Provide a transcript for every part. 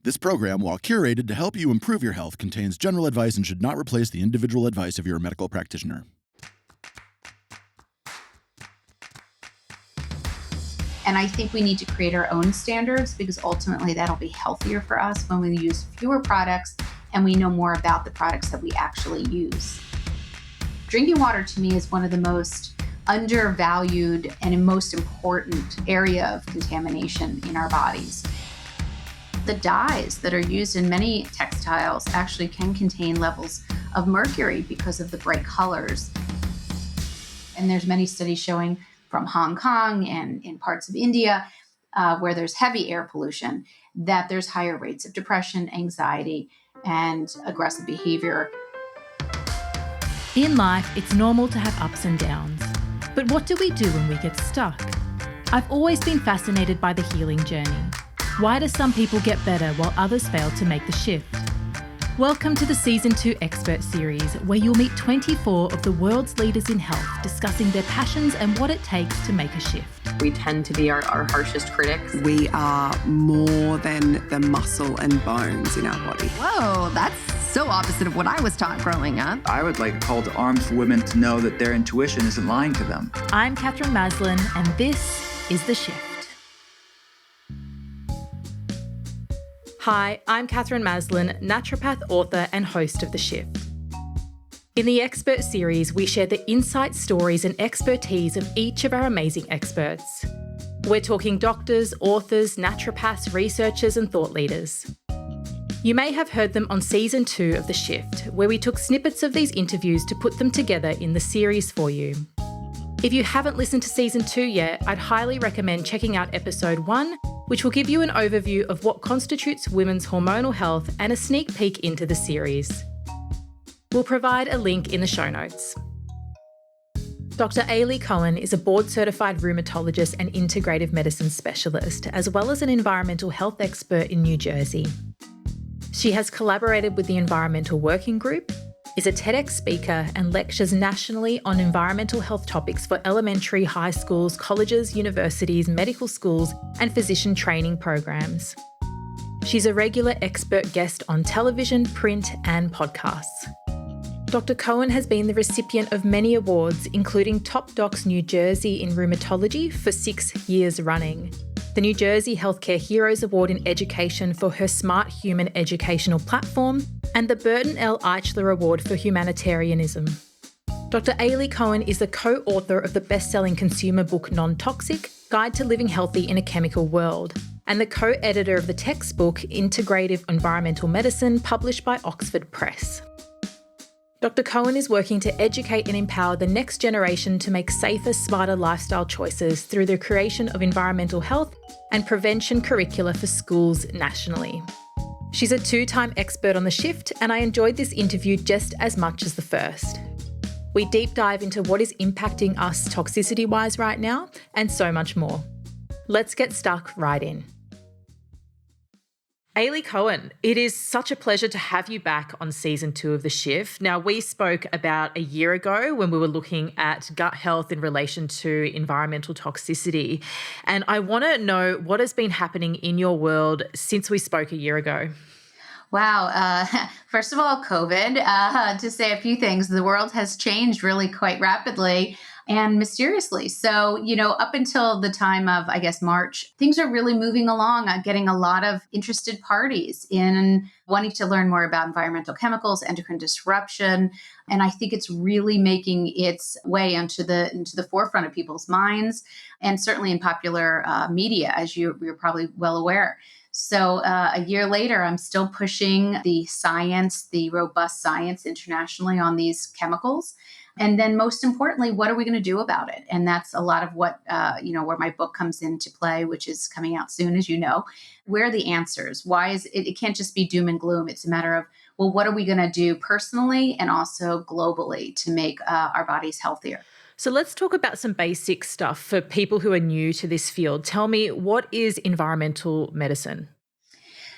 This program, while curated to help you improve your health, contains general advice and should not replace the individual advice of your medical practitioner. And I think we need to create our own standards because ultimately that'll be healthier for us when we use fewer products and we know more about the products that we actually use. Drinking water to me is one of the most undervalued and most important area of contamination in our bodies. The dyes that are used in many textiles actually can contain levels of mercury because of the bright colors. And there's many studies showing from Hong Kong and in parts of India where there's heavy air pollution that there's higher rates of depression, anxiety, and aggressive behavior. In life, it's normal to have ups and downs. But what do we do when we get stuck? I've always been fascinated by the healing journey. Why do some people get better while others fail to make the shift? Welcome to the Season 2 Expert Series, where you'll meet 24 of the world's leaders in health discussing their passions and what it takes to make a shift. We tend to be our harshest critics. We are more than the muscle and bones in our body. Whoa, that's so opposite of what I was taught growing up. I would like a call to arms for women to know that their intuition isn't lying to them. I'm Catherine Maslin, and this is The Shift. Hi, I'm Catherine Maslin, naturopath, author, and host of The Shift. In the Expert Series, we share the insight, stories, and expertise of each of our amazing experts. We're talking doctors, authors, naturopaths, researchers, and thought leaders. You may have heard them on Season 2 of The Shift, where we took snippets of these interviews to put them together in the series for you. If you haven't listened to Season 2 yet, I'd highly recommend checking out Episode 1, which will give you an overview of what constitutes women's hormonal health and a sneak peek into the series. We'll provide a link in the show notes. Dr. Aly Cohen is a board-certified rheumatologist and integrative medicine specialist, as well as an environmental health expert in New Jersey. She has collaborated with the Environmental Working Group, is a TEDx speaker and lectures nationally on environmental health topics for elementary, high schools, colleges, universities, medical schools, and physician training programs. She's a regular expert guest on television, print, and podcasts. Dr. Cohen has been the recipient of many awards, including Top Docs New Jersey in Rheumatology for 6 years running, the New Jersey Healthcare Heroes Award in Education for her Smart Human educational platform, and the Burton L. Eichler Award for humanitarianism. Dr. Aly Cohen is the co-author of the bestselling consumer book Non-Toxic, Guide to Living Healthy in a Chemical World, and the co-editor of the textbook Integrative Environmental Medicine, published by Oxford Press. Dr. Cohen is working to educate and empower the next generation to make safer, smarter lifestyle choices through the creation of environmental health and prevention curricula for schools nationally. She's a 2-time expert on The Shift, and I enjoyed this interview just as much as the first. We deep dive into what is impacting us toxicity-wise right now, and so much more. Let's get stuck right in. Aly Cohen, it is such a pleasure to have you back on Season 2 of The Shift. Now, we spoke about a year ago when we were looking at gut health in relation to environmental toxicity. And I want to know what has been happening in your world since we spoke a year ago. Wow. First of all, COVID, to say a few things, the world has changed really quite rapidly and mysteriously. So, up until the time of, March, things are really moving along. I'm getting a lot of interested parties in wanting to learn more about environmental chemicals, endocrine disruption. And I think it's really making its way into the forefront of people's minds and certainly in popular media, as you're probably well aware. So a year later, I'm still pushing the science, the robust science internationally on these chemicals. And then most importantly, what are we going to do about it? And that's a lot of what, where my book comes into play, which is coming out soon, as you know. Where are the answers? Why is it? It can't just be doom and gloom. It's a matter of, well, what are we going to do personally and also globally to make our bodies healthier? So let's talk about some basic stuff for people who are new to this field. Tell me, what is environmental medicine?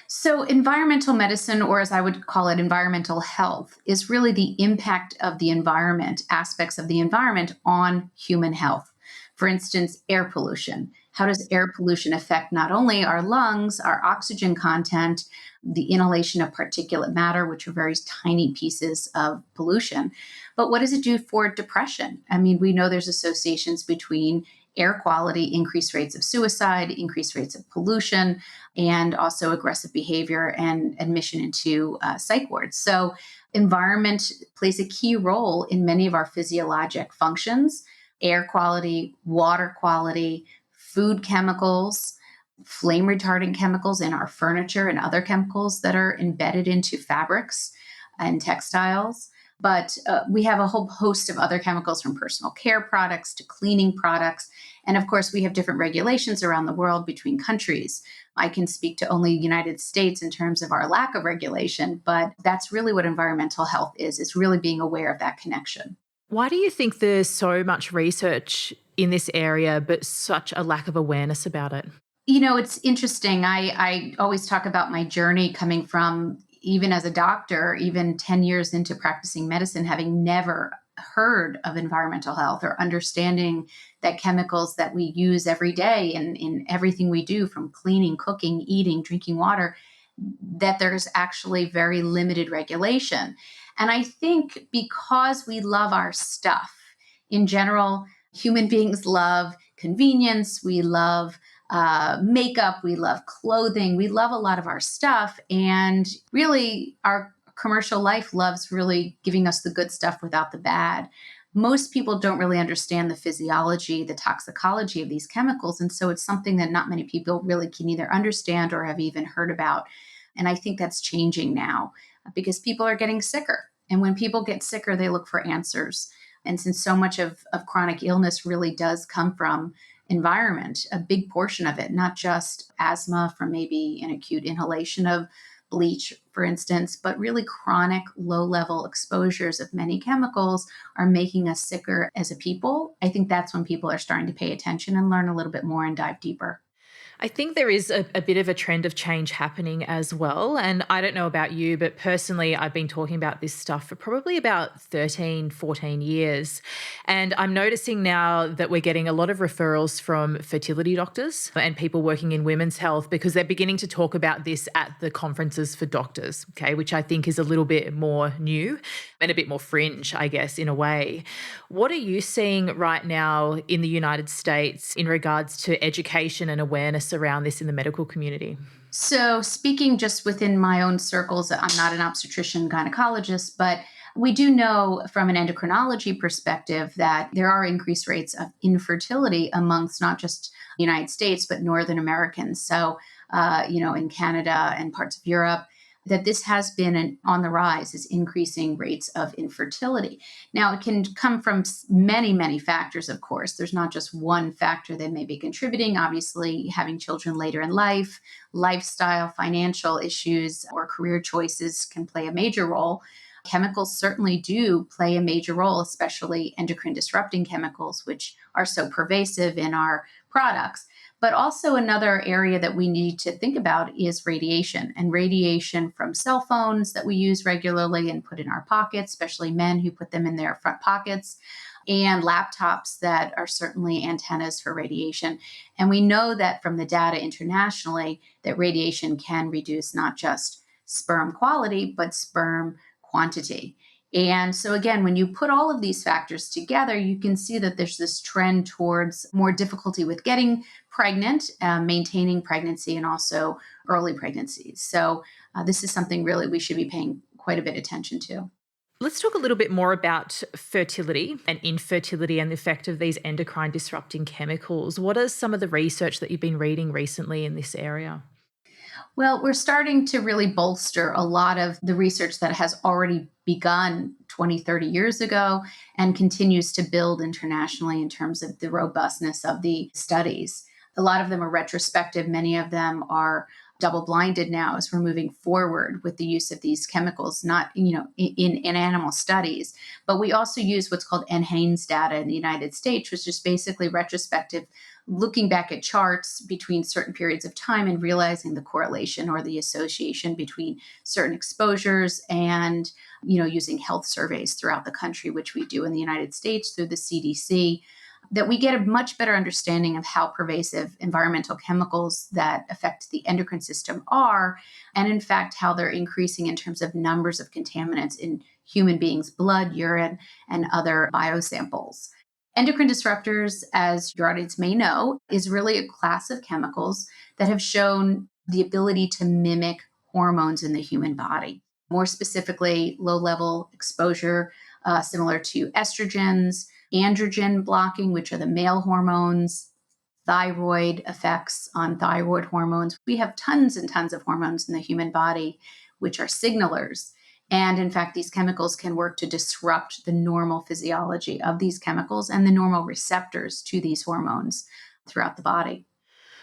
So environmental medicine, or as I would call it, environmental health, is really the impact of the environment, aspects of the environment on human health. For instance, air pollution. how does air pollution affect not only our lungs, our oxygen content, the inhalation of particulate matter, which are very tiny pieces of pollution, but what does it do for depression? I mean, we know there's associations between air quality, increased rates of suicide, increased rates of pollution, and also aggressive behavior and admission into psych wards. So environment plays a key role in many of our physiologic functions: air quality, water quality, food chemicals, flame retardant chemicals in our furniture, and other chemicals that are embedded into fabrics and textiles. But we have a whole host of other chemicals, from personal care products to cleaning products. And of course, we have different regulations around the world between countries. I can speak to only the United States in terms of our lack of regulation, but that's really what environmental health is. It's really being aware of that connection. Why do you think there's so much research in this area, but such a lack of awareness about it? You know, it's interesting. I always talk about my journey coming from, even as a doctor, even 10 years into practicing medicine, having never heard of environmental health or understanding that chemicals that we use every day in everything we do, from cleaning, cooking, eating, drinking water, that there's actually very limited regulation. And I think because we love our stuff in general, human beings love convenience, we love makeup, we love clothing, we love a lot of our stuff. And really, our commercial life loves really giving us the good stuff without the bad. Most people don't really understand the physiology, the toxicology of these chemicals. And so it's something that not many people really can either understand or have even heard about. And I think that's changing now because people are getting sicker. And when people get sicker, they look for answers. And since so much of chronic illness really does come from environment, a big portion of it, not just asthma from maybe an acute inhalation of bleach, for instance, but really chronic low-level exposures of many chemicals are making us sicker as a people. I think that's when people are starting to pay attention and learn a little bit more and dive deeper. I think there is a bit of a trend of change happening as well. And I don't know about you, but personally, I've been talking about this stuff for probably about 13, 14 years. And I'm noticing now that we're getting a lot of referrals from fertility doctors and people working in women's health, because they're beginning to talk about this at the conferences for doctors, okay, which I think is a little bit more new and a bit more fringe, I guess, in a way. What are you seeing right now in the United States in regards to education and awareness around this in the medical community? So, speaking just within my own circles, I'm not an obstetrician gynecologist, but we do know from an endocrinology perspective that there are increased rates of infertility amongst not just the United States, but Northern Americans. So, in Canada and parts of Europe, that this has been on the rise, is increasing rates of infertility. Now, it can come from many, many factors, of course. There's not just one factor that may be contributing. Obviously, having children later in life, lifestyle, financial issues, or career choices can play a major role. Chemicals certainly do play a major role, especially endocrine disrupting chemicals, which are so pervasive in our products. But also another area that we need to think about is radiation, and radiation from cell phones that we use regularly and put in our pockets, especially men who put them in their front pockets, and laptops that are certainly antennas for radiation. And we know that from the data internationally that radiation can reduce not just sperm quality, but sperm quantity. And so, again, when you put all of these factors together, you can see that there's this trend towards more difficulty with getting pregnant, maintaining pregnancy, and also early pregnancies. So, this is something really we should be paying quite a bit of attention to. Let's talk a little bit more about fertility and infertility and the effect of these endocrine disrupting chemicals. What is some of the research that you've been reading recently in this area? Well, we're starting to really bolster a lot of the research that has already begun 20, 30 years ago and continues to build internationally in terms of the robustness of the studies. A lot of them are retrospective. Many of them are double-blinded now as we're moving forward with the use of these chemicals, not in animal studies. But we also use what's called NHANES data in the United States, which is basically retrospective, looking back at charts between certain periods of time and realizing the correlation or the association between certain exposures and, using health surveys throughout the country, which we do in the United States through the CDC. that we get a much better understanding of how pervasive environmental chemicals that affect the endocrine system are, and in fact, how they're increasing in terms of numbers of contaminants in human beings' blood, urine, and other biosamples. Endocrine disruptors, as your audience may know, is really a class of chemicals that have shown the ability to mimic hormones in the human body. More specifically, low-level exposure, similar to estrogens, androgen blocking, which are the male hormones, thyroid effects on thyroid hormones. We have tons and tons of hormones in the human body, which are signalers. And in fact, these chemicals can work to disrupt the normal physiology of these chemicals and the normal receptors to these hormones throughout the body.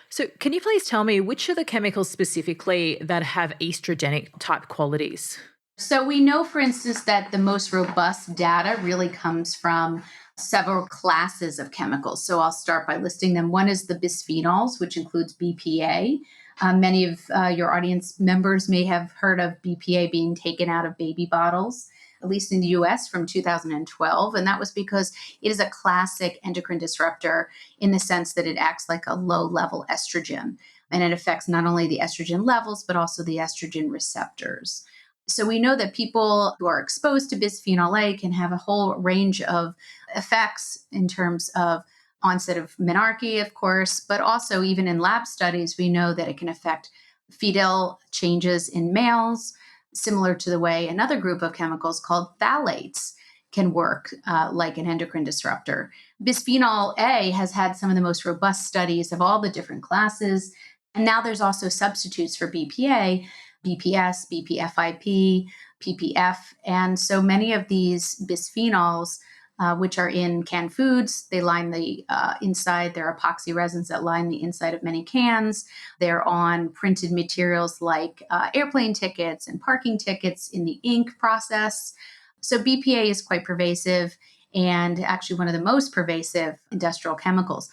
So can you please tell me which are the chemicals specifically that have estrogenic type qualities? So we know, for instance, that the most robust data really comes from several classes of chemicals. So I'll start by listing them. One is the bisphenols, which includes BPA. Many of your audience members may have heard of BPA being taken out of baby bottles, at least in the US from 2012. And that was because it is a classic endocrine disruptor in the sense that it acts like a low-level estrogen. And it affects not only the estrogen levels, but also the estrogen receptors. So we know that people who are exposed to bisphenol A can have a whole range of effects in terms of onset of menarche, of course, but also even in lab studies, we know that it can affect fetal changes in males, similar to the way another group of chemicals called phthalates can work like an endocrine disruptor. Bisphenol A has had some of the most robust studies of all the different classes. And now there's also substitutes for BPA, BPS, BPFIP, PPF. And so many of these bisphenols, which are in canned foods, they line the inside. There are epoxy resins that line the inside of many cans. They're on printed materials like airplane tickets and parking tickets in the ink process. So BPA is quite pervasive and actually one of the most pervasive industrial chemicals.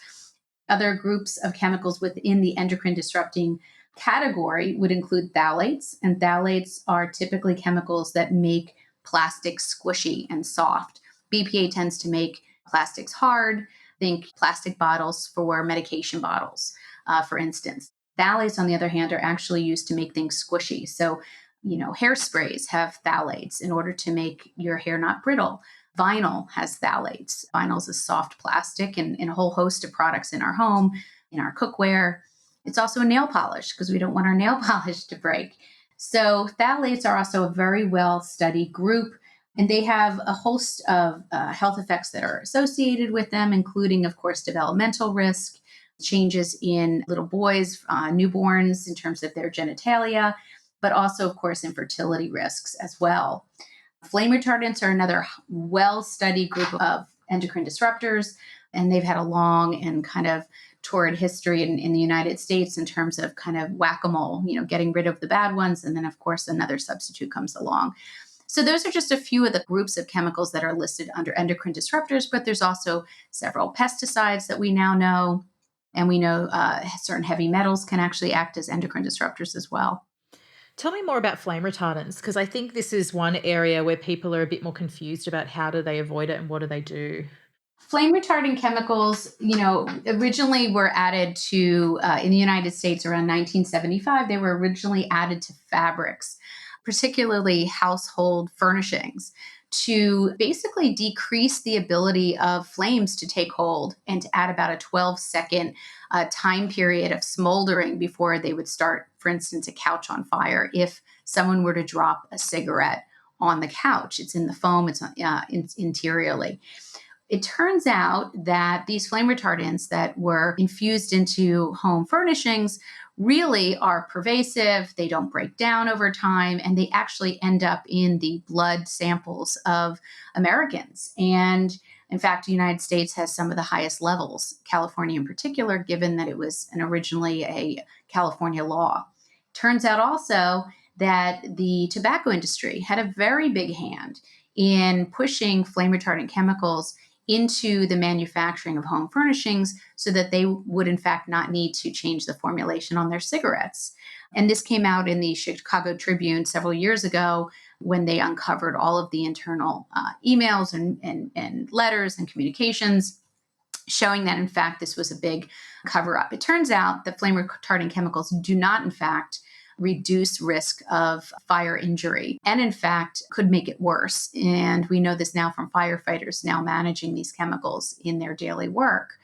Other groups of chemicals within the endocrine disrupting category would include phthalates, and phthalates are typically chemicals that make plastics squishy and soft. BPA tends to make plastics hard. Think plastic bottles for medication bottles, for instance. Phthalates, on the other hand, are actually used to make things squishy. So, hairsprays have phthalates in order to make your hair not brittle. Vinyl has phthalates. Vinyl is a soft plastic in a whole host of products in our home, in our cookware. It's also a nail polish because we don't want our nail polish to break. So phthalates are also a very well-studied group, and they have a host of health effects that are associated with them, including, of course, developmental risk, changes in little boys, newborns in terms of their genitalia, but also, of course, infertility risks as well. Flame retardants are another well-studied group of endocrine disruptors, and they've had a long and kind of torrid history in the United States in terms of kind of whack-a-mole, getting rid of the bad ones, and then, of course, another substitute comes along. So those are just a few of the groups of chemicals that are listed under endocrine disruptors, but there's also several pesticides that we now know, and we know certain heavy metals can actually act as endocrine disruptors as well. Tell me more about flame retardants, because I think this is one area where people are a bit more confused about how do they avoid it and what do they do. Flame retardant chemicals, originally were added to, in the United States around 1975, they were originally added to fabrics, particularly household furnishings, to basically decrease the ability of flames to take hold and to add about a 12-second time period of smoldering before they would start, for instance, a couch on fire. If someone were to drop a cigarette on the couch, it's in the foam, it's interiorly. It turns out that these flame retardants that were infused into home furnishings really are pervasive. They don't break down over time, and they actually end up in the blood samples of Americans. And in fact, the United States has some of the highest levels, California in particular, given that it was originally a California law. Turns out also that the tobacco industry had a very big hand in pushing flame retardant chemicals into the manufacturing of home furnishings so that they would, in fact, not need to change the formulation on their cigarettes. And this came out in the Chicago Tribune several years ago when they uncovered all of the internal emails and letters and communications showing that, in fact, this was a big cover-up. It turns out that flame retardant chemicals do not, in fact, reduce risk of fire injury and, in fact, could make it worse. And we know this now from firefighters now managing these chemicals in their daily work.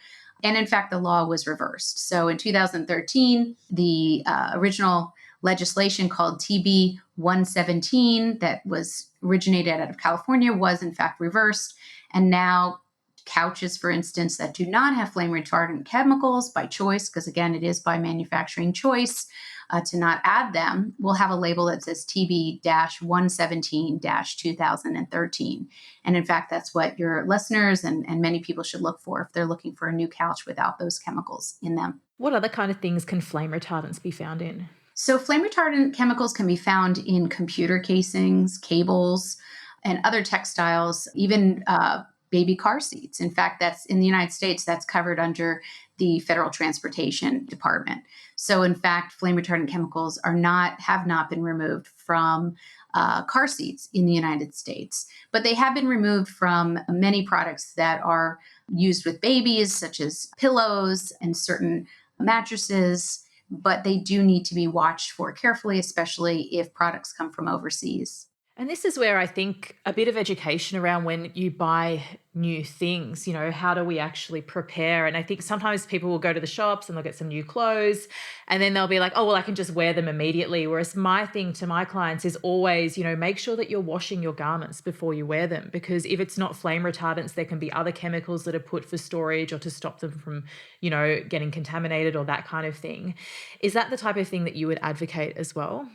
And in fact, the law was reversed. So in 2013, the original legislation called TB 117 that was originated out of California was in fact reversed. And now couches, for instance, that do not have flame retardant chemicals by choice, because again, it is by manufacturing choice to not add them, will have a label that says TB 117 2013. And in fact, that's what your listeners and many people should look for if they're looking for a new couch without those chemicals in them. What other kind of things can flame retardants be found in? So flame retardant chemicals can be found in computer casings, cables, and other textiles, even baby car seats. In fact, that's in the United States, that's covered under the Federal Transportation Department. So in fact, flame retardant chemicals have not been removed from car seats in the United States, but they have been removed from many products that are used with babies, such as pillows and certain mattresses, but they do need to be watched for carefully, especially if products come from overseas. And this is where I think a bit of education around when you buy new things, how do we actually prepare? And I think sometimes people will go to the shops and they'll get some new clothes and then they'll be like, oh, well, I can just wear them immediately. Whereas my thing to my clients is always, make sure that you're washing your garments before you wear them, because if it's not flame retardants, there can be other chemicals that are put for storage or to stop them from, getting contaminated or that kind of thing. Is that the type of thing that you would advocate as well?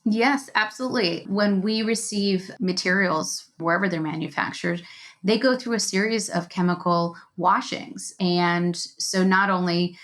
Yes, absolutely. When we receive materials, wherever they're manufactured, they go through a series of chemical washings. And so not only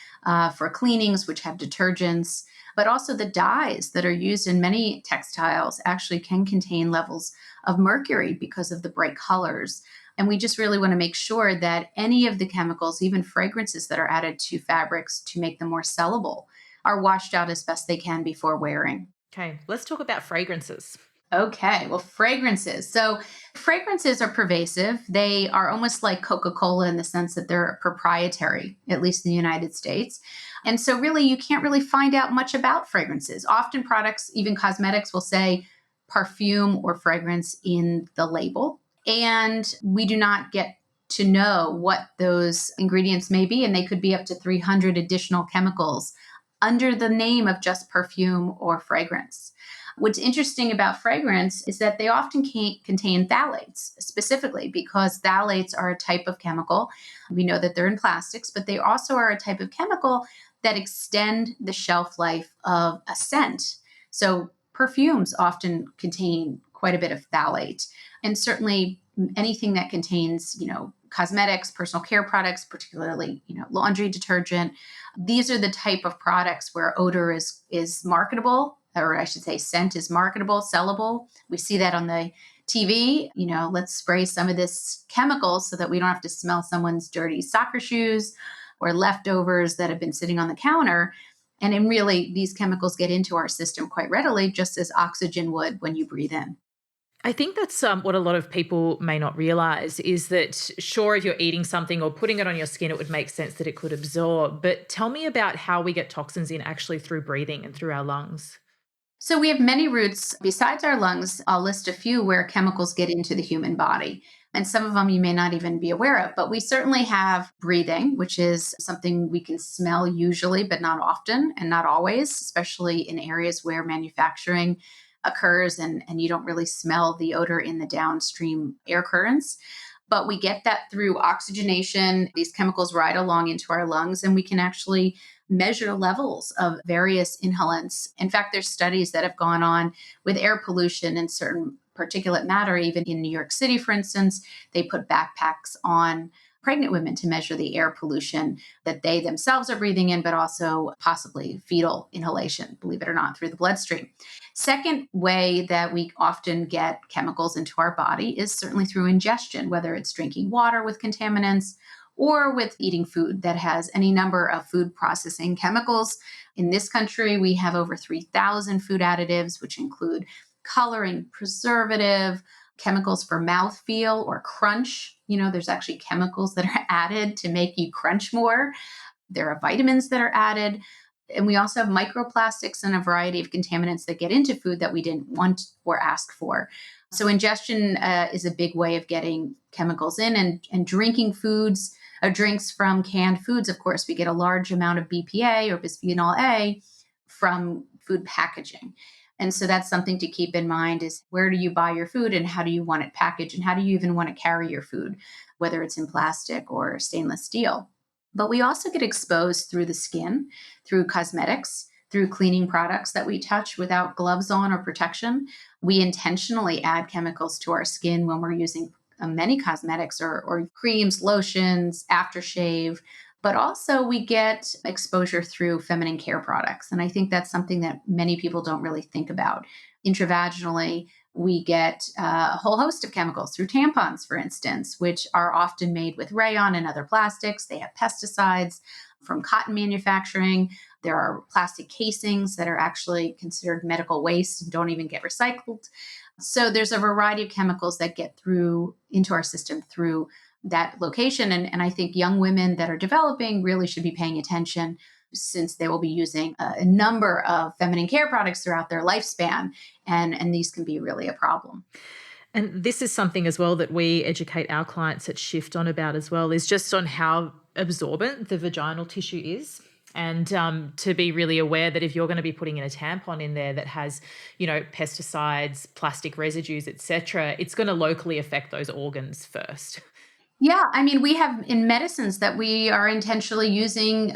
for cleanings, which have detergents, but also the dyes that are used in many textiles actually can contain levels of mercury because of the bright colors. And we just really want to make sure that any of the chemicals, even fragrances that are added to fabrics to make them more sellable, are washed out as best they can before wearing. Okay, let's talk about fragrances. Okay, well, fragrances. So fragrances are pervasive. They are almost like Coca-Cola in the sense that they're proprietary, at least in the United States. And so really, you can't really find out much about fragrances. Often products, even cosmetics, will say perfume or fragrance in the label. And we do not get to know what those ingredients may be. And they could be up to 300 additional chemicals under the name of just perfume or fragrance. What's interesting about fragrance is that they often contain phthalates, specifically because phthalates are a type of chemical. We know that they're in plastics, but they also are a type of chemical that extend the shelf life of a scent. So perfumes often contain quite a bit of phthalate, and certainly anything that contains, cosmetics, personal care products, particularly, laundry detergent. These are the type of products where odor is marketable, or I should say scent is marketable, sellable. We see that on the TV, let's spray some of this chemical so that we don't have to smell someone's dirty soccer shoes or leftovers that have been sitting on the counter. And then really, these chemicals get into our system quite readily, just as oxygen would when you breathe in. I think that's what a lot of people may not realize is that, sure, if you're eating something or putting it on your skin, it would make sense that it could absorb. But tell me about how we get toxins in actually through breathing and through our lungs. So we have many routes besides our lungs. I'll list a few where chemicals get into the human body. And some of them you may not even be aware of. But we certainly have breathing, which is something we can smell usually, but not often and not always, especially in areas where manufacturing occurs and you don't really smell the odor in the downstream air currents. But we get that through oxygenation. These chemicals ride along into our lungs, and we can actually measure levels of various inhalants. In fact, there's studies that have gone on with air pollution and certain particulate matter. Even in New York City, for instance, they put backpacks on pregnant women to measure the air pollution that they themselves are breathing in, but also possibly fetal inhalation, believe it or not, through the bloodstream. Second way that we often get chemicals into our body is certainly through ingestion, whether it's drinking water with contaminants or with eating food that has any number of food processing chemicals. In this country, we have over 3,000 food additives, which include coloring, preservative, chemicals for mouthfeel or crunch. There's actually chemicals that are added to make you crunch more. There are vitamins that are added. And we also have microplastics and a variety of contaminants that get into food that we didn't want or ask for. So ingestion is a big way of getting chemicals in, and drinking foods or drinks from canned foods. Of course, we get a large amount of BPA or bisphenol A from food packaging. And so that's something to keep in mind is where do you buy your food and how do you want it packaged and how do you even want to carry your food, whether it's in plastic or stainless steel. But we also get exposed through the skin, through cosmetics, through cleaning products that we touch without gloves on or protection. We intentionally add chemicals to our skin when we're using many cosmetics or creams, lotions, aftershave. But also we get exposure through feminine care products. And I think that's something that many people don't really think about. Intravaginally, we get a whole host of chemicals through tampons, for instance, which are often made with rayon and other plastics. They have pesticides from cotton manufacturing. There are plastic casings that are actually considered medical waste and don't even get recycled. So there's a variety of chemicals that get through into our system through that location. And I think young women that are developing really should be paying attention, since they will be using a number of feminine care products throughout their lifespan. And these can be really a problem. And this is something as well that we educate our clients at Shift on about as well, is just on how absorbent the vaginal tissue is. And to be really aware that if you're going to be putting in a tampon in there that has, pesticides, plastic residues, etc., it's going to locally affect those organs first. Yeah, I mean, we have in medicines that we are intentionally using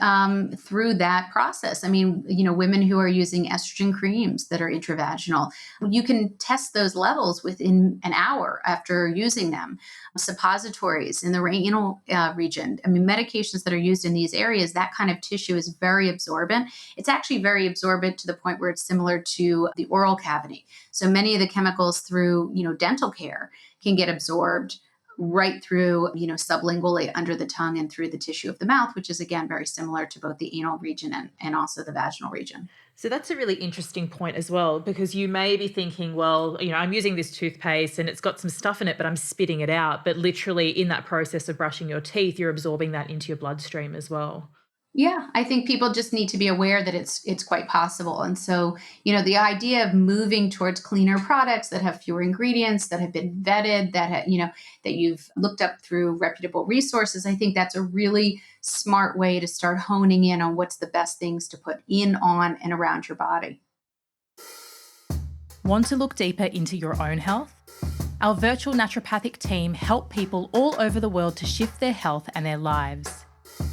through that process. I mean, women who are using estrogen creams that are intravaginal, you can test those levels within an hour after using them. Suppositories in the anal region, I mean, medications that are used in these areas, that kind of tissue is very absorbent. It's actually very absorbent to the point where it's similar to the oral cavity. So many of the chemicals through, dental care can get absorbed right through, sublingually under the tongue and through the tissue of the mouth, which is, again, very similar to both the anal region and also the vaginal region. So that's a really interesting point as well, because you may be thinking, well, I'm using this toothpaste and it's got some stuff in it, but I'm spitting it out. But literally in that process of brushing your teeth, you're absorbing that into your bloodstream as well. Yeah, I think people just need to be aware that it's quite possible. And so, the idea of moving towards cleaner products that have fewer ingredients, that have been vetted, that you've looked up through reputable resources, I think that's a really smart way to start honing in on what's the best things to put in, on, and around your body. Want to look deeper into your own health? Our virtual naturopathic team help people all over the world to shift their health and their lives.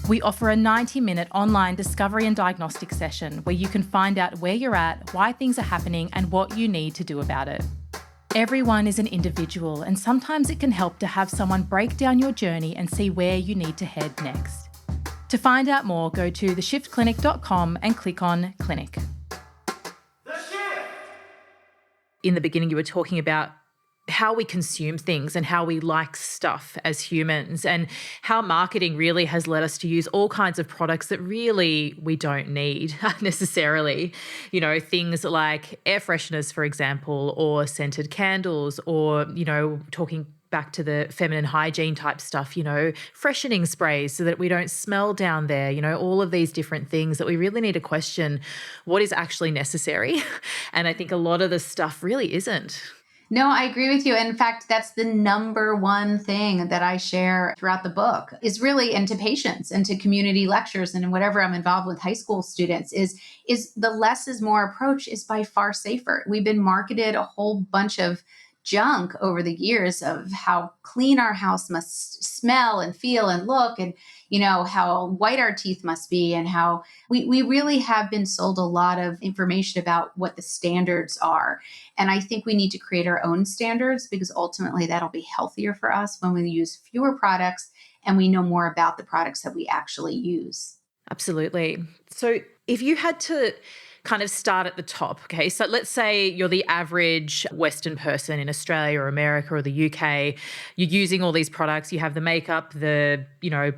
We offer a 90-minute online discovery and diagnostic session where you can find out where you're at, why things are happening, and what you need to do about it. Everyone is an individual, and sometimes it can help to have someone break down your journey and see where you need to head next. To find out more, go to theshiftclinic.com and click on Clinic. In the beginning, you were talking about how we consume things and how we like stuff as humans, and how marketing really has led us to use all kinds of products that really we don't need necessarily. Things like air fresheners, for example, or scented candles, or, talking back to the feminine hygiene type stuff, freshening sprays so that we don't smell down there, all of these different things that we really need to question what is actually necessary. And I think a lot of the stuff really isn't. No, I agree with you. In fact, that's the number one thing that I share throughout the book is really, and to patients and to community lectures and whatever I'm involved with high school students is the less is more approach is by far safer. We've been marketed a whole bunch of junk over the years of how clean our house must smell and feel and look, and how white our teeth must be, and how we really have been sold a lot of information about what the standards are. And I think we need to create our own standards, because ultimately that'll be healthier for us when we use fewer products and we know more about the products that we actually use. Absolutely. So if you had to kind of start at the top, okay? So let's say you're the average Western person in Australia or America or the UK. You're using all these products. You have the makeup, the,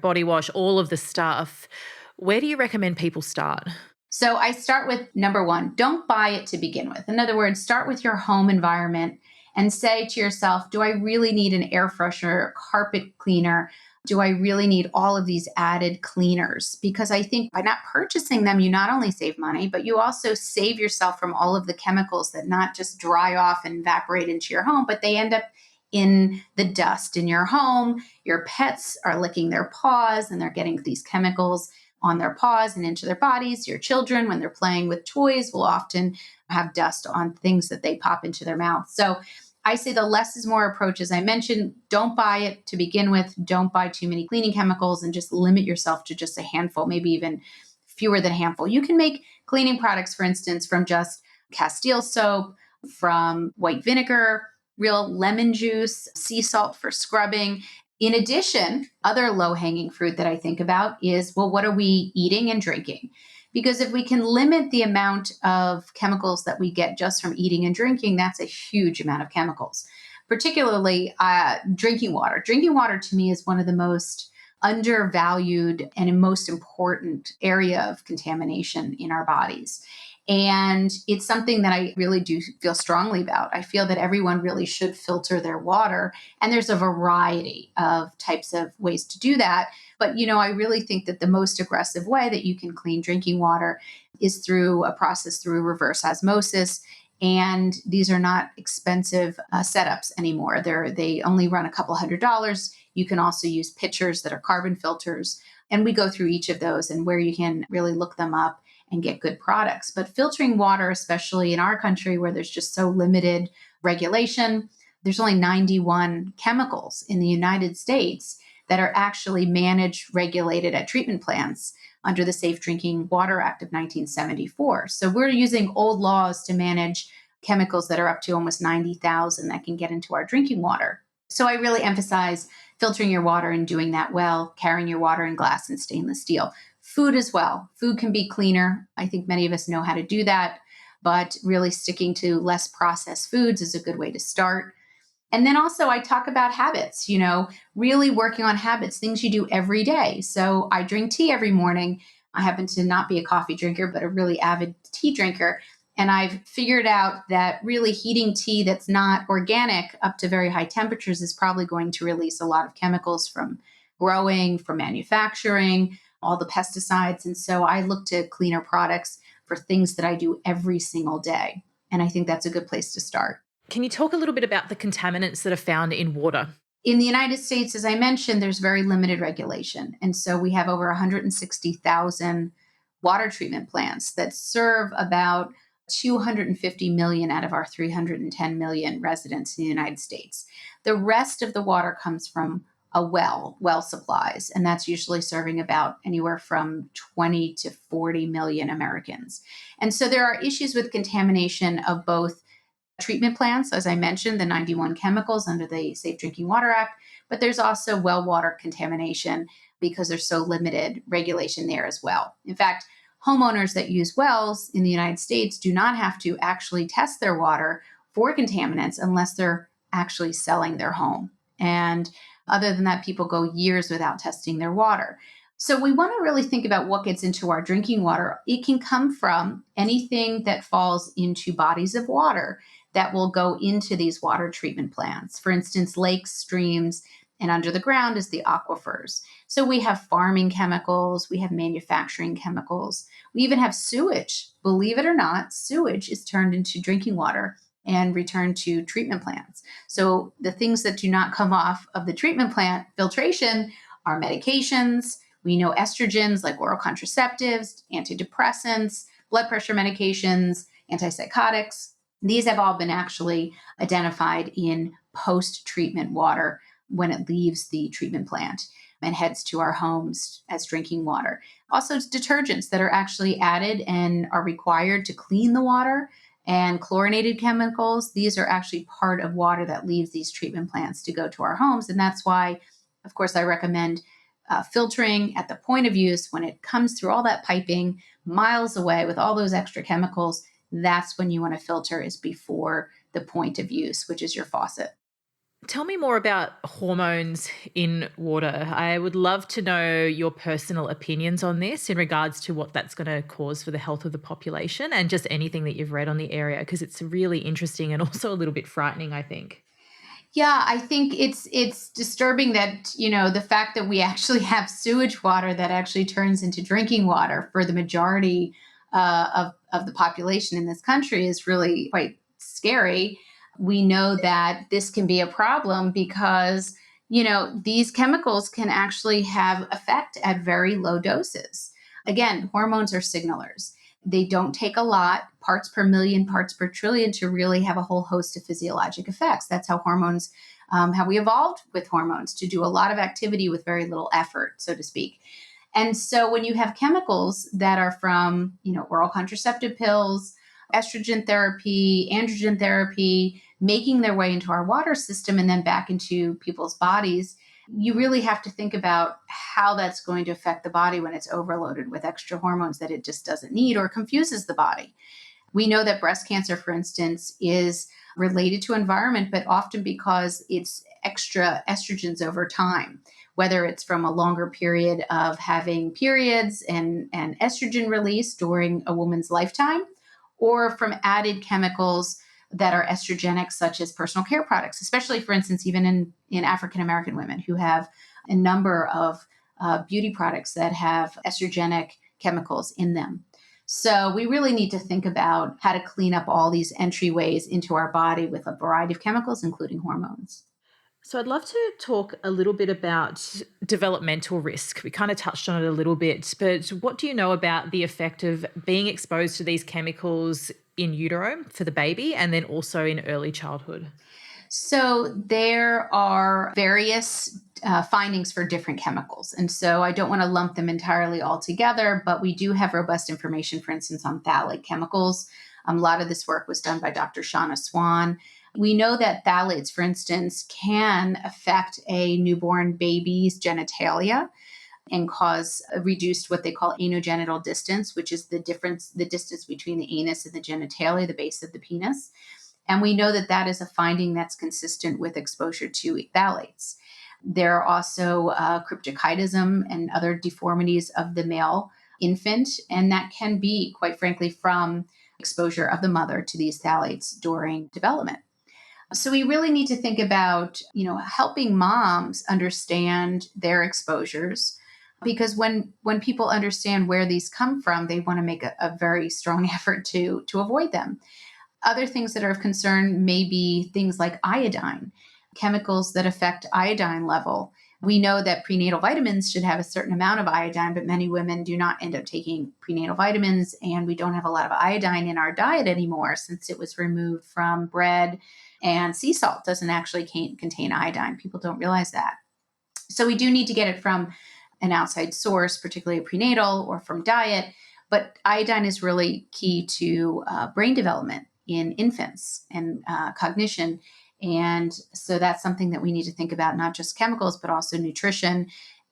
body wash, all of the stuff. Where do you recommend people start? So I start with number one, don't buy it to begin with. In other words, start with your home environment and say to yourself, do I really need an air freshener, carpet cleaner? Do I really need all of these added cleaners? Because I think by not purchasing them, you not only save money, but you also save yourself from all of the chemicals that not just dry off and evaporate into your home, but they end up in the dust in your home. Your pets are licking their paws and they're getting these chemicals on their paws and into their bodies. Your children, when they're playing with toys, will often have dust on things that they pop into their mouth. So I say the less is more approach. As I mentioned, don't buy it to begin with. Don't buy too many cleaning chemicals and just limit yourself to just a handful, maybe even fewer than a handful. You can make cleaning products, for instance, from just Castile soap, from white vinegar, real lemon juice, sea salt for scrubbing. In addition, other low-hanging fruit that I think about is, well, what are we eating and drinking? Because if we can limit the amount of chemicals that we get just from eating and drinking, that's a huge amount of chemicals, particularly drinking water. Drinking water to me is one of the most undervalued and most important area of contamination in our bodies. And it's something that I really do feel strongly about. I feel that everyone really should filter their water. And there's a variety of types of ways to do that. But, I really think that the most aggressive way that you can clean drinking water is through a process through reverse osmosis. And these are not expensive setups anymore. They only run a couple $100s. You can also use pitchers that are carbon filters. And we go through each of those and where you can really look them up and get good products. But filtering water, especially in our country where there's just so limited regulation, there's only 91 chemicals in the United States that are actually managed, regulated at treatment plants under the Safe Drinking Water Act of 1974. So we're using old laws to manage chemicals that are up to almost 90,000 that can get into our drinking water. So I really emphasize filtering your water and doing that well, carrying your water in glass and stainless steel. Food as well. Food can be cleaner. I think many of us know how to do that, but really sticking to less processed foods is a good way to start. And then also I talk about habits, really working on habits, things you do every day. So I drink tea every morning. I happen to not be a coffee drinker, but a really avid tea drinker. And I've figured out that really heating tea that's not organic up to very high temperatures is probably going to release a lot of chemicals from growing, from manufacturing, all the pesticides. And so I look to cleaner products for things that I do every single day. And I think that's a good place to start. Can you talk a little bit about the contaminants that are found in water? In the United States, as I mentioned, there's very limited regulation. And so we have over 160,000 water treatment plants that serve about 250 million out of our 310 million residents in the United States. The rest of the water comes from a well supplies, and that's usually serving about anywhere from 20 to 40 million Americans. And so there are issues with contamination of both treatment plants, as I mentioned, the 91 chemicals under the Safe Drinking Water Act, but there's also well water contamination because there's so limited regulation there as well. In fact, homeowners that use wells in the United States do not have to actually test their water for contaminants unless they're actually selling their home. And other than that, people go years without testing their water. So we want to really think about what gets into our drinking water. It can come from anything that falls into bodies of water that will go into these water treatment plants. For instance, lakes, streams, and under the ground is the aquifers. So we have farming chemicals, we have manufacturing chemicals, we even have sewage. Believe it or not, sewage is turned into drinking water and returned to treatment plants. So the things that do not come off of the treatment plant filtration are medications. We know estrogens like oral contraceptives, antidepressants, blood pressure medications, antipsychotics. These have all been actually identified in post-treatment water when it leaves the treatment plant and heads to our homes as drinking water. Also, detergents that are actually added and are required to clean the water, and chlorinated chemicals. These are actually part of water that leaves these treatment plants to go to our homes. And that's why, of course, I recommend filtering at the point of use when it comes through all that piping miles away with all those extra chemicals. That's when you want to filter, is before the point of use, which is your faucet. Tell me more about hormones in water. I would love to know your personal opinions on this in regards to what that's going to cause for the health of the population and just anything that you've read on the area, because it's really interesting and also a little bit frightening, I think. Yeah, I think it's disturbing that, the fact that we actually have sewage water that actually turns into drinking water for the majority of the population in this country is really quite scary. We know that this can be a problem because, these chemicals can actually have effect at very low doses. Again, hormones are signalers. They don't take a lot, parts per million, parts per trillion, to really have a whole host of physiologic effects. That's how hormones, how we evolved with hormones, to do a lot of activity with very little effort, so to speak. And so when you have chemicals that are from, oral contraceptive pills, estrogen therapy, androgen therapy, making their way into our water system and then back into people's bodies, you really have to think about how that's going to affect the body when it's overloaded with extra hormones that it just doesn't need or confuses the body. We know that breast cancer, for instance, is related to environment, but often because it's extra estrogens over time, whether it's from a longer period of having periods and estrogen release during a woman's lifetime, or from added chemicals that are estrogenic, such as personal care products, especially, for instance, even in African American women who have a number of beauty products that have estrogenic chemicals in them. So we really need to think about how to clean up all these entryways into our body with a variety of chemicals, including hormones. So I'd love to talk a little bit about developmental risk. We kind of touched on it a little bit, but what do you know about the effect of being exposed to these chemicals in utero for the baby and then also in early childhood? So there are various findings for different chemicals. And so I don't want to lump them entirely all together, but we do have robust information, for instance, on phthalate chemicals. A lot of this work was done by Dr. Shauna Swan. We know that phthalates, for instance, can affect a newborn baby's genitalia and cause a reduced what they call anogenital distance, which is the distance between the anus and the genitalia, the base of the penis. And we know that that is a finding that's consistent with exposure to phthalates. There are also cryptorchidism and other deformities of the male infant, and that can be, quite frankly, from exposure of the mother to these phthalates during development. So we really need to think about, helping moms understand their exposures, because when people understand where these come from, they want to make a very strong effort to avoid them. Other things that are of concern may be things like iodine, chemicals that affect iodine level. We know that prenatal vitamins should have a certain amount of iodine, but many women do not end up taking prenatal vitamins, and we don't have a lot of iodine in our diet anymore since it was removed from bread, and sea salt doesn't actually contain iodine. People don't realize that. So we do need to get it from an outside source, particularly a prenatal or from diet, but iodine is really key to brain development in infants and cognition. And so that's something that we need to think about, not just chemicals, but also nutrition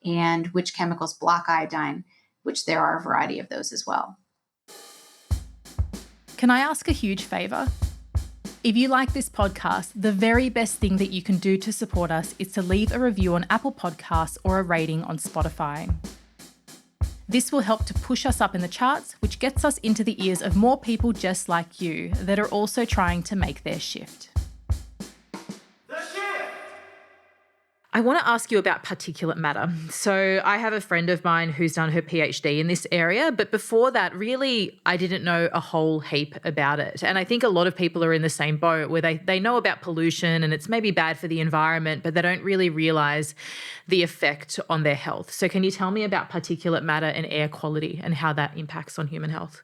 and which chemicals block iodine, which there are a variety of those as well. Can I ask a huge favor? If you like this podcast, the very best thing that you can do to support us is to leave a review on Apple Podcasts or a rating on Spotify. This will help to push us up in the charts, which gets us into the ears of more people just like you that are also trying to make their shift. I want to ask you about particulate matter. So I have a friend of mine who's done her PhD in this area, but before that, really, I didn't know a whole heap about it. And I think a lot of people are in the same boat where they know about pollution and it's maybe bad for the environment, but they don't really realize the effect on their health. So can you tell me about particulate matter and air quality and how that impacts on human health?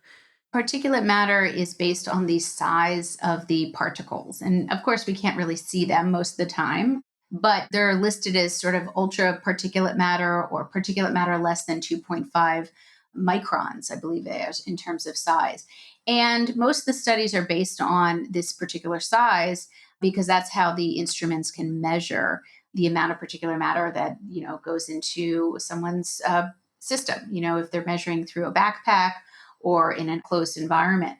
Particulate matter is based on the size of the particles. And of course, we can't really see them most of the time, but they're listed as sort of ultra particulate matter or particulate matter less than 2.5 microns, I believe it is, in terms of size. And most of the studies are based on this particular size because that's how the instruments can measure the amount of particulate matter that, goes into someone's system, if they're measuring through a backpack or in a closed environment.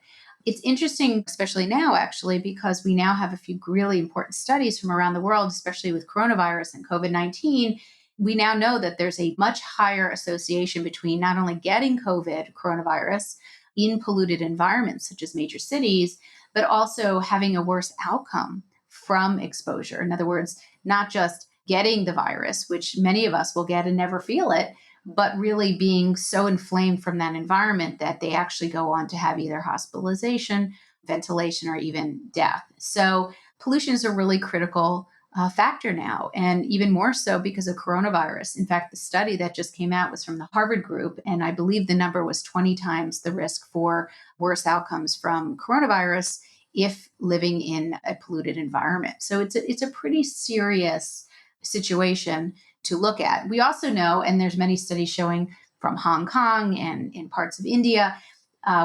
It's interesting, especially now, actually, because we now have a few really important studies from around the world, especially with coronavirus and COVID-19. We now know that there's a much higher association between not only getting coronavirus in polluted environments, such as major cities, but also having a worse outcome from exposure. In other words, not just getting the virus, which many of us will get and never feel it, but really being so inflamed from that environment that they actually go on to have either hospitalization, ventilation, or even death. So pollution is a really critical factor now, and even more so because of coronavirus. In fact, the study that just came out was from the Harvard group, and I believe the number was 20 times the risk for worse outcomes from coronavirus if living in a polluted environment. So it's a pretty serious situation to look at. We also know, and there's many studies showing from Hong Kong and in parts of India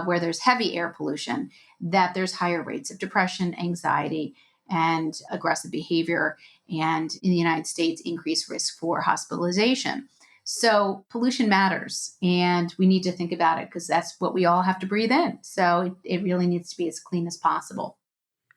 where there's heavy air pollution, that there's higher rates of depression, anxiety, and aggressive behavior, and in the United States, increased risk for hospitalization. So pollution matters, and we need to think about it because that's what we all have to breathe in. So it really needs to be as clean as possible.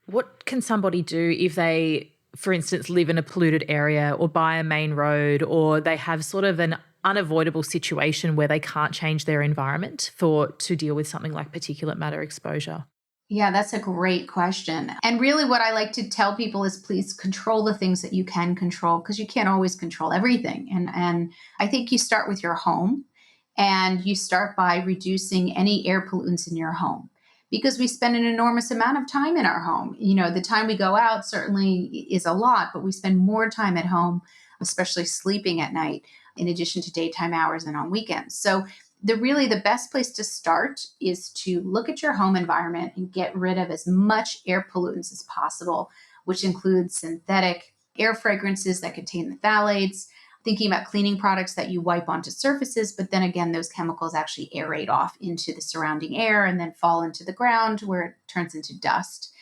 What can somebody do if they, for instance, live in a polluted area or by a main road, or they have sort of an unavoidable situation where they can't change their environment to deal with something like particulate matter exposure? Yeah, that's a great question. And really what I like to tell people is please control the things that you can control, because you can't always control everything. And I think you start with your home, and you start by reducing any air pollutants in your home, because we spend an enormous amount of time in our home. You know, the time we go out certainly is a lot, but we spend more time at home, especially sleeping at night, in addition to daytime hours and on weekends. So the best place to start is to look at your home environment and get rid of as much air pollutants as possible, which includes synthetic air fragrances that contain the phthalates, thinking about cleaning products that you wipe onto surfaces, but then again, those chemicals actually aerate off into the surrounding air and then fall into the ground where it turns into dust.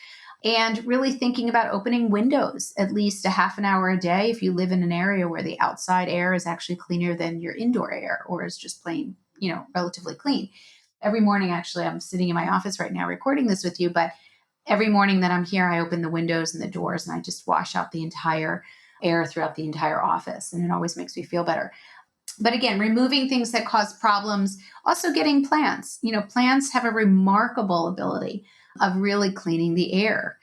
And really thinking about opening windows at least a half an hour a day if you live in an area where the outside air is actually cleaner than your indoor air, or is just plain, relatively clean. Every morning, actually, I'm sitting in my office right now recording this with you, but every morning that I'm here, I open the windows and the doors and I just wash out the entire air throughout the entire office. And it always makes me feel better. But again, removing things that cause problems, also getting plants. Plants have a remarkable ability of really cleaning the air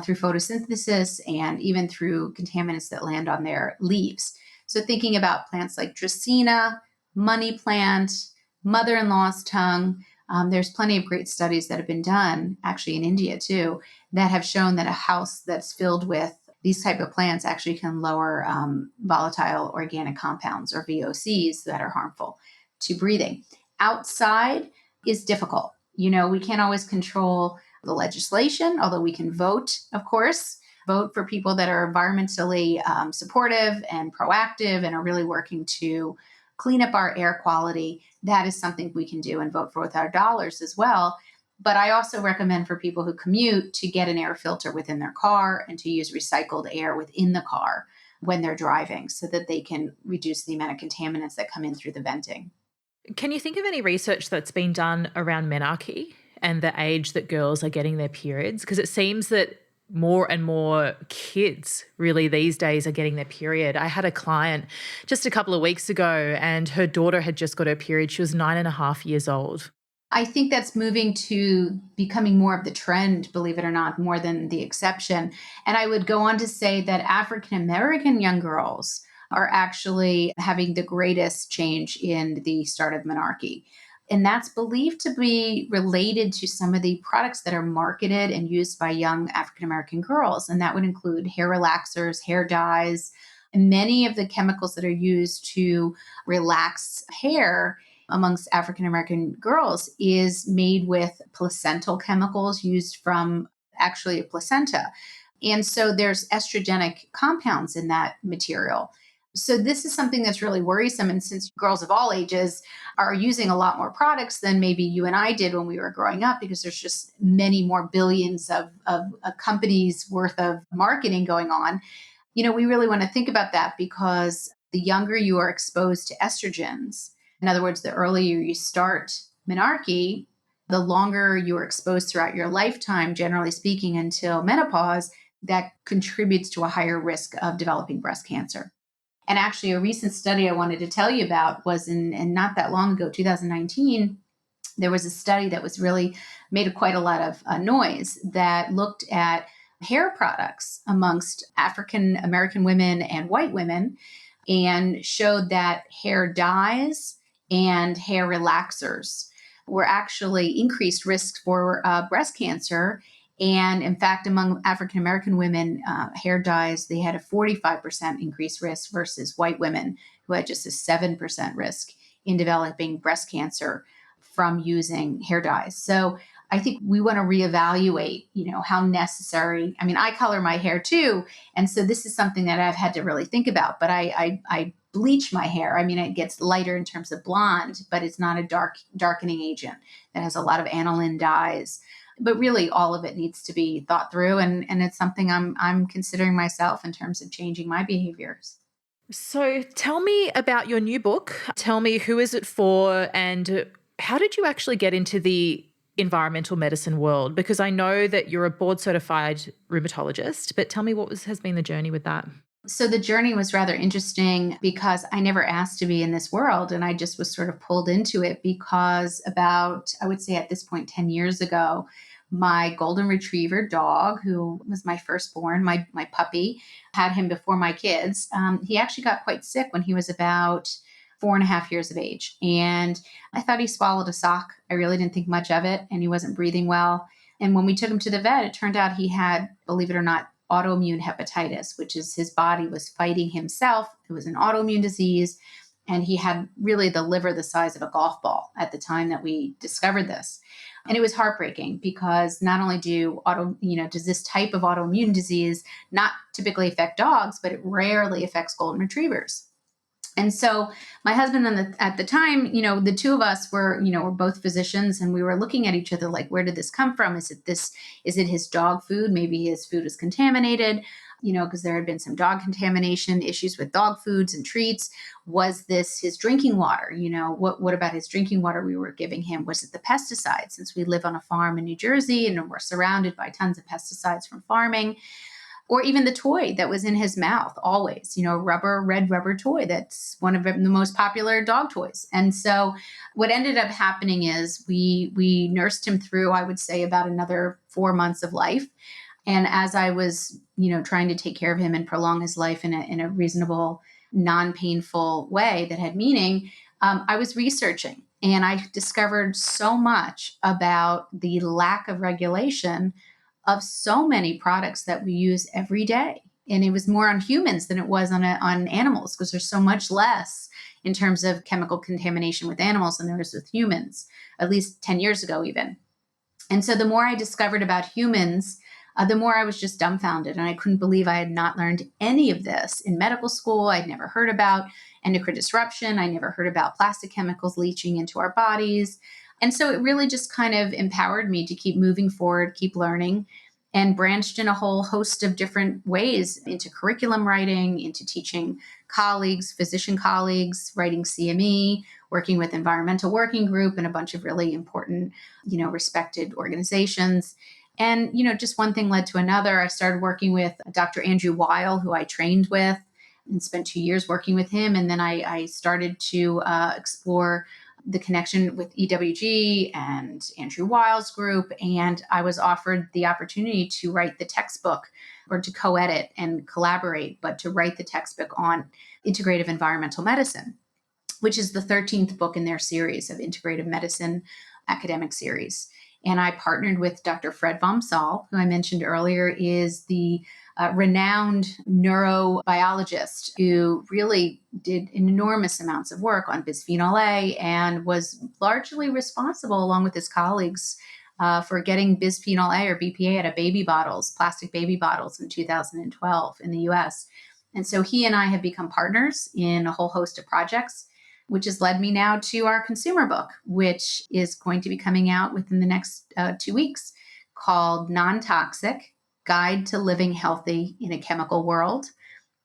through photosynthesis and even through contaminants that land on their leaves. So thinking about plants like Dracaena, money plant, mother-in-law's tongue. There's plenty of great studies that have been done, actually in India too, that have shown that a house that's filled with these type of plants actually can lower volatile organic compounds, or VOCs, that are harmful to breathing. Outside is difficult. We can't always control the legislation, although we can vote, of course, vote for people that are environmentally supportive and proactive and are really working to clean up our air quality. That is something we can do and vote for with our dollars as well. But I also recommend for people who commute to get an air filter within their car and to use recycled air within the car when they're driving, so that they can reduce the amount of contaminants that come in through the venting. Can you think of any research that's been done around menarche and the age that girls are getting their periods? Because it seems that more and more kids really these days are getting their period. I had a client just a couple of weeks ago and her daughter had just got her period. She was 9.5 years old. I think that's moving to becoming more of the trend, believe it or not, more than the exception. And I would go on to say that African American young girls are actually having the greatest change in the start of menarche. And that's believed to be related to some of the products that are marketed and used by young African American girls. And that would include hair relaxers, hair dyes, and many of the chemicals that are used to relax hair amongst African American girls is made with placental chemicals used from actually a placenta. And so there's estrogenic compounds in that material. So this is something that's really worrisome. And since girls of all ages are using a lot more products than maybe you and I did when we were growing up, because there's just many more billions of a company's worth of marketing going on, we really want to think about that, because the younger you are exposed to estrogens, in other words, the earlier you start menarche, The longer you're exposed throughout your lifetime, generally speaking, until menopause, that contributes to a higher risk of developing breast cancer. And actually, a recent study I wanted to tell you about was in not that long ago, 2019, there was a study that was really made quite a lot of noise that looked at hair products amongst African American women and white women and showed that hair dyes and hair relaxers were actually increased risk for breast cancer. And in fact, among African American women, hair dyes, they had a 45% increased risk versus white women who had just a 7% risk in developing breast cancer from using hair dyes. So I think we want to reevaluate, how necessary. I mean, I color my hair too. And so this is something that I've had to really think about. But I bleach my hair. I mean, it gets lighter in terms of blonde, but it's not a darkening agent that has a lot of aniline dyes. But really, all of it needs to be thought through. And it's something I'm considering myself in terms of changing my behaviors. So tell me about your new book. Tell me, who is it for, and how did you actually get into the environmental medicine world? Because I know that you're a board certified rheumatologist, but tell me what has been the journey with that. So the journey was rather interesting because I never asked to be in this world, and I just was sort of pulled into it because about, I would say at this point, 10 years ago, my golden retriever dog, who was my firstborn, my puppy, had him before my kids. He actually got quite sick when he was about 4.5 years of age. And I thought he swallowed a sock. I really didn't think much of it, and he wasn't breathing well. And when we took him to the vet, it turned out he had, believe it or not, autoimmune hepatitis, which is his body was fighting himself. It was an autoimmune disease. And he had really the liver the size of a golf ball at the time that we discovered this. And it was heartbreaking because not only does this type of autoimmune disease not typically affect dogs, but it rarely affects golden retrievers. And so my husband at the time, the two of us were both physicians, and we were looking at each other like, where did this come from? Is it his dog food? Maybe his food is contaminated, because there had been some dog contamination issues with dog foods and treats. Was this his drinking water? What about his drinking water we were giving him? Was it the pesticides? Since we live on a farm in New Jersey and we're surrounded by tons of pesticides from farming. Or even the toy that was in his mouth always, red rubber toy. That's one of the most popular dog toys. And so what ended up happening is we nursed him through, I would say, about another 4 months of life. And as I was, trying to take care of him and prolong his life in a reasonable, non-painful way that had meaning, I was researching. And I discovered so much about the lack of regulation of so many products that we use every day. And it was more on humans than it was on animals, because there's so much less in terms of chemical contamination with animals than there is with humans, at least 10 years ago even. And so the more I discovered about humans, the more I was just dumbfounded. And I couldn't believe I had not learned any of this in medical school. I'd never heard about endocrine disruption. I never heard about plastic chemicals leaching into our bodies. And so it really just kind of empowered me to keep moving forward, keep learning, and branched in a whole host of different ways into curriculum writing, into teaching colleagues, physician colleagues, writing CME, working with Environmental Working Group and a bunch of really important, respected organizations. And, just one thing led to another. I started working with Dr. Andrew Weil, who I trained with and spent 2 years working with him. And then I started to explore the connection with EWG and Andrew Weil's group. And I was offered the opportunity to write the textbook, or to co-edit and collaborate, but to write the textbook on Integrative Environmental Medicine, which is the 13th book in their series of Integrative Medicine academic series. And I partnered with Dr. Fred Vomsaal, who I mentioned earlier is the renowned neurobiologist who really did enormous amounts of work on bisphenol A and was largely responsible, along with his colleagues, for getting bisphenol A or BPA out of baby bottles, plastic baby bottles in 2012 in the US. And so he and I have become partners in a whole host of projects, which has led me now to our consumer book, which is going to be coming out within the next 2 weeks, called Non-Toxic: Guide to Living Healthy in a Chemical World.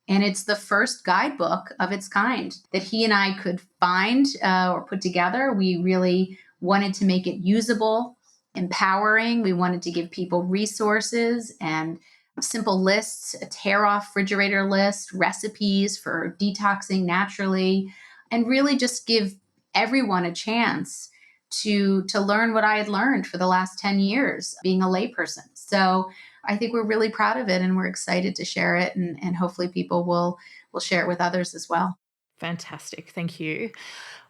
And it's the first guidebook of its kind that he and I could find or put together. We really wanted to make it usable, empowering. We wanted to give people resources and simple lists, a tear-off refrigerator list, recipes for detoxing naturally, and really just give everyone a chance to learn what I had learned for the last 10 years being a layperson. So I think we're really proud of it, and we're excited to share it, and hopefully people will share it with others as well. Fantastic. Thank you.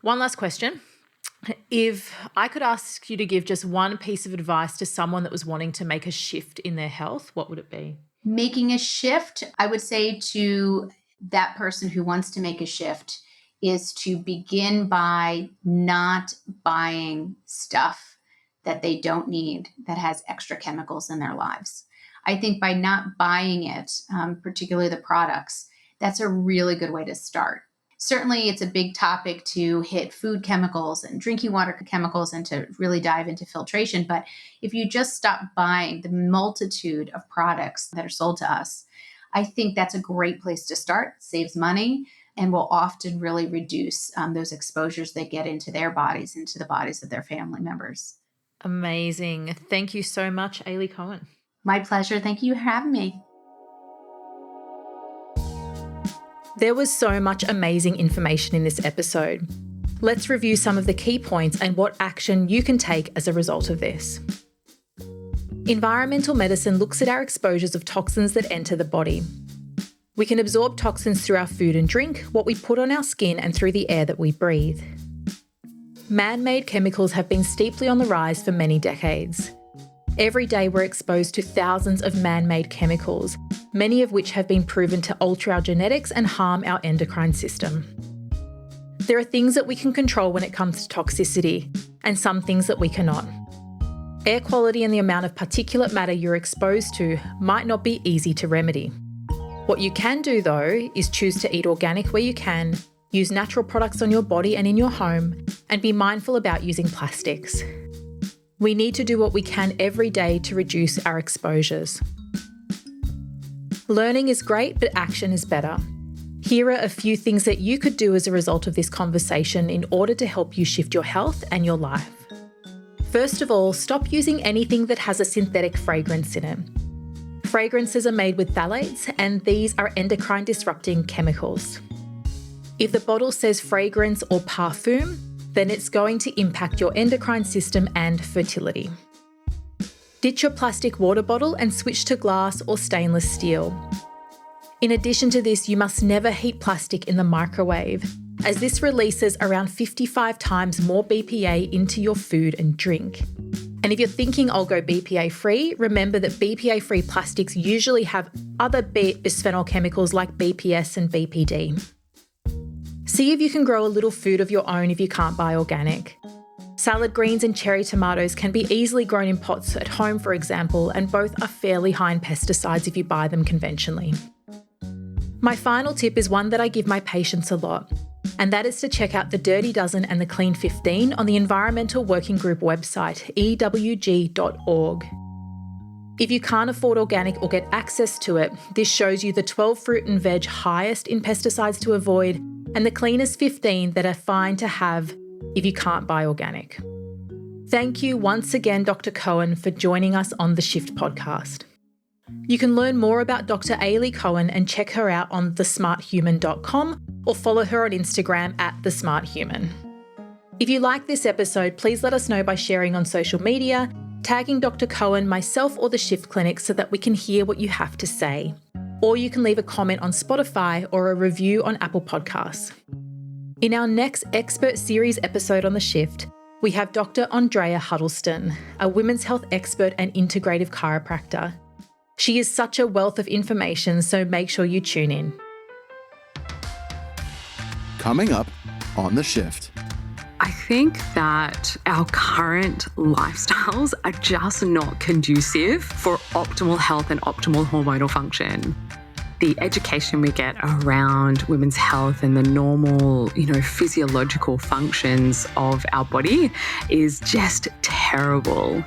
One last question. If I could ask you to give just one piece of advice to someone that was wanting to make a shift in their health, what would it be? Making a shift, I would say to that person who wants to make a shift is to begin by not buying stuff that they don't need that has extra chemicals in their lives. I think by not buying it, particularly the products, that's a really good way to start. Certainly, it's a big topic to hit food chemicals and drinking water chemicals and to really dive into filtration. But if you just stop buying the multitude of products that are sold to us, I think that's a great place to start. Saves money and will often really reduce those exposures they get into their bodies, into the bodies of their family members. Amazing. Thank you so much, Aly Cohen. My pleasure. Thank you for having me. There was so much amazing information in this episode. Let's review some of the key points and what action you can take as a result of this. Environmental medicine looks at our exposures of toxins that enter the body. We can absorb toxins through our food and drink, what we put on our skin, and through the air that we breathe. Man-made chemicals have been steeply on the rise for many decades. Every day we're exposed to thousands of man-made chemicals, many of which have been proven to alter our genetics and harm our endocrine system. There are things that we can control when it comes to toxicity, and some things that we cannot. Air quality and the amount of particulate matter you're exposed to might not be easy to remedy. What you can do, though, is choose to eat organic where you can, use natural products on your body and in your home, and be mindful about using plastics. We need to do what we can every day to reduce our exposures. Learning is great, but action is better. Here are a few things that you could do as a result of this conversation in order to help you shift your health and your life. First of all, stop using anything that has a synthetic fragrance in it. Fragrances are made with phthalates, and these are endocrine disrupting chemicals. If the bottle says fragrance or parfum, then it's going to impact your endocrine system and fertility. Ditch your plastic water bottle and switch to glass or stainless steel. In addition to this, you must never heat plastic in the microwave, as this releases around 55 times more BPA into your food and drink. And if you're thinking I'll go BPA free, remember that BPA free plastics usually have other bisphenol chemicals like BPS and BPD. See if you can grow a little food of your own if you can't buy organic. Salad greens and cherry tomatoes can be easily grown in pots at home, for example, and both are fairly high in pesticides if you buy them conventionally. My final tip is one that I give my patients a lot, and that is to check out the Dirty Dozen and the Clean 15 on the Environmental Working Group website, ewg.org. If you can't afford organic or get access to it, this shows you the 12 fruit and veg highest in pesticides to avoid and the cleanest 15 that are fine to have if you can't buy organic. Thank you once again, Dr. Cohen, for joining us on the Shift podcast. You can learn more about Dr. Aly Cohen and check her out on thesmarthuman.com or follow her on Instagram @thesmarthuman. If you like this episode, please let us know by sharing on social media, tagging Dr. Cohen, myself, or the Shift Clinic so that we can hear what you have to say. Or you can leave a comment on Spotify or a review on Apple Podcasts. In our next Expert Series episode on The Shift, we have Dr. Andrea Huddleston, a women's health expert and integrative chiropractor. She is such a wealth of information, so make sure you tune in. Coming up on The Shift. I think that our current lifestyles are just not conducive for optimal health and optimal hormonal function. The education we get around women's health and the normal, physiological functions of our body is just terrible.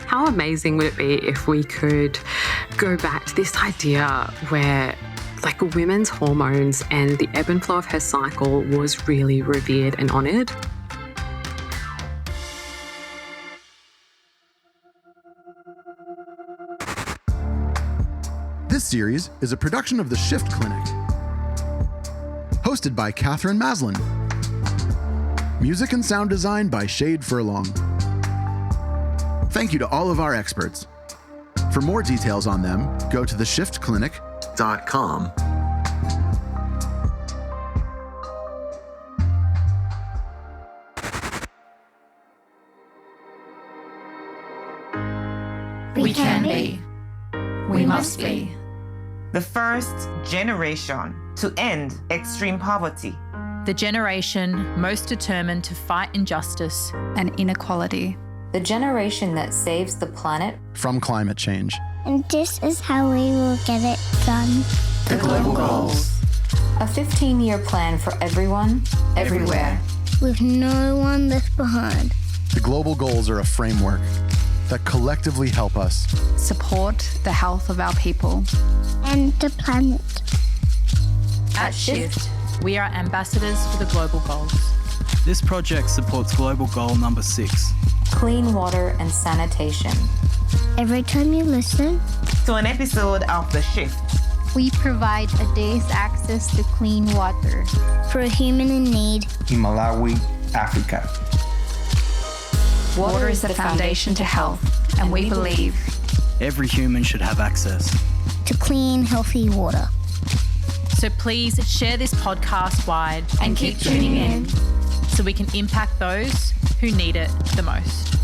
How amazing would it be if we could go back to this idea where women's hormones and the ebb and flow of her cycle was really revered and honoured? series is a production of the Shift Clinic. Hosted by Catherine Maslin. Music and sound design by Shade Furlong. Thank you to all of our experts. For more details on them, go to theshiftclinic.com. We can be. We must be. The first generation to end extreme poverty. The generation most determined to fight injustice and inequality. The generation that saves the planet from climate change. And this is how we will get it done. The global goals. A 15-year plan for everyone, everywhere. With no one left behind. The global goals are a framework that collectively help us support the health of our people and the planet. At Shift, we are ambassadors for the global goals. This project supports global goal number 6. Clean water and sanitation. Every time you listen to an episode of The Shift, we provide a day's access to clean water for a human in need in Malawi, Africa. Water is the foundation to health, and we believe every human should have access to clean, healthy water. So please share this podcast wide and keep tuning in so we can impact those who need it the most.